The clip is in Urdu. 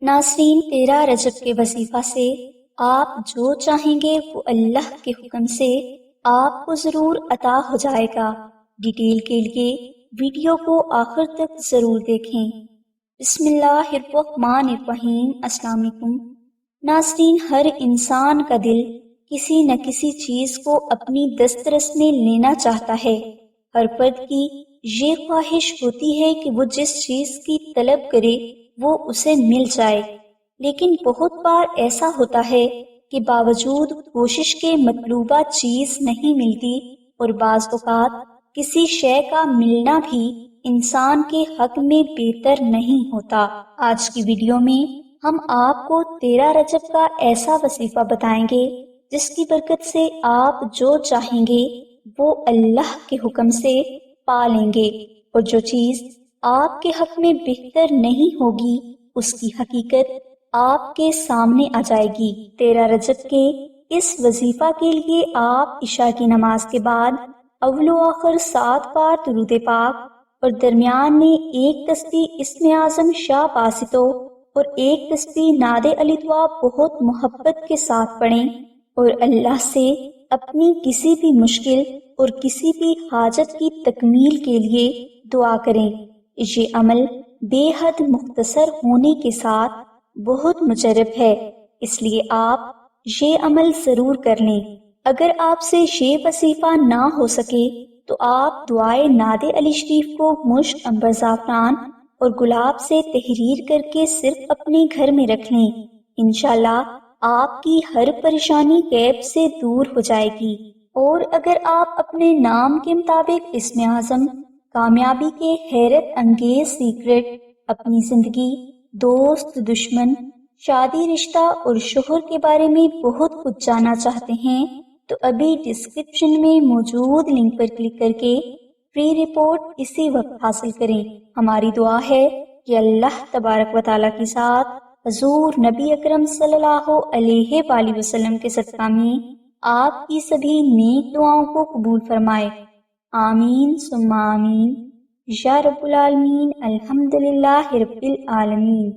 ناظرین، 13 رجب کے وظیفہ سے آپ جو چاہیں گے وہ اللہ کے حکم سے آپ کو ضرور عطا ہو جائے گا۔ ڈیٹیل کے لیے ویڈیو کو آخر تک ضرور دیکھیں۔ بسم اللہ الرحمن الرحیم۔ السلام علیکم ناظرین، ہر انسان کا دل کسی نہ کسی چیز کو اپنی دسترس میں لینا چاہتا ہے۔ ہر فرد کی یہ خواہش ہوتی ہے کہ وہ جس چیز کی طلب کرے وہ اسے مل جائے، لیکن بہت بار ایسا ہوتا ہے کہ باوجود کوشش کے مطلوبہ چیز نہیں ملتی، اور بعض اوقات کسی شے کا ملنا بھی انسان کے حق میں بہتر نہیں ہوتا۔ آج کی ویڈیو میں ہم آپ کو 13 رجب کا ایسا وظیفہ بتائیں گے جس کی برکت سے آپ جو چاہیں گے وہ اللہ کے حکم سے پا لیں گے، اور جو چیز آپ کے حق میں بہتر نہیں ہوگی اس کی حقیقت آپ کے سامنے آ جائے گی۔ 13 رجب کے اس وظیفہ کے لیے آپ عشاء کی نماز کے بعد اول و آخر 7 بار درود پاک اور درمیان میں 1 تسبیح اسم اعظم شاہ باسطو اور 1 تسبیح نعت علی دعا بہت محبت کے ساتھ پڑھیں، اور اللہ سے اپنی کسی بھی مشکل اور کسی بھی حاجت کی تکمیل کے لیے دعا کریں۔ یہ عمل بے حد مختصر ہونے کے ساتھ بہت مجرب ہے، اس لیے آپ یہ عمل ضرور کر لیں۔ اگر آپ سے یہ وظیفہ نہ ہو سکے تو آپ دعائے نعت علی شریف کو مشک عنبر زعفران اور گلاب سے تحریر کر کے صرف اپنے گھر میں رکھ لیں۔ انشاءاللہ آپ کی ہر پریشانی غیب سے دور ہو جائے گی۔ اور اگر آپ اپنے نام کے مطابق اسم اعظم، کامیابی کے حیرت انگیز سیکرٹ، اپنی زندگی، دوست، دشمن، شادی، رشتہ اور شوہر کے بارے میں بہت کچھ جاننا چاہتے ہیں تو ابھی ڈسکرپشن میں موجود لنک پر کلک کر کے فری رپورٹ اسی وقت حاصل کریں۔ ہماری دعا ہے کہ اللہ تبارک و تعالیٰ کی ذات حضور نبی اکرم صلی اللہ علیہ وآلہ وسلم کے صدقہ میں آپ کی سبھی نیک دعاؤں کو قبول فرمائے۔ آمین ثم آمین یا رب العالمین۔ الحمدللہ رب العالمین۔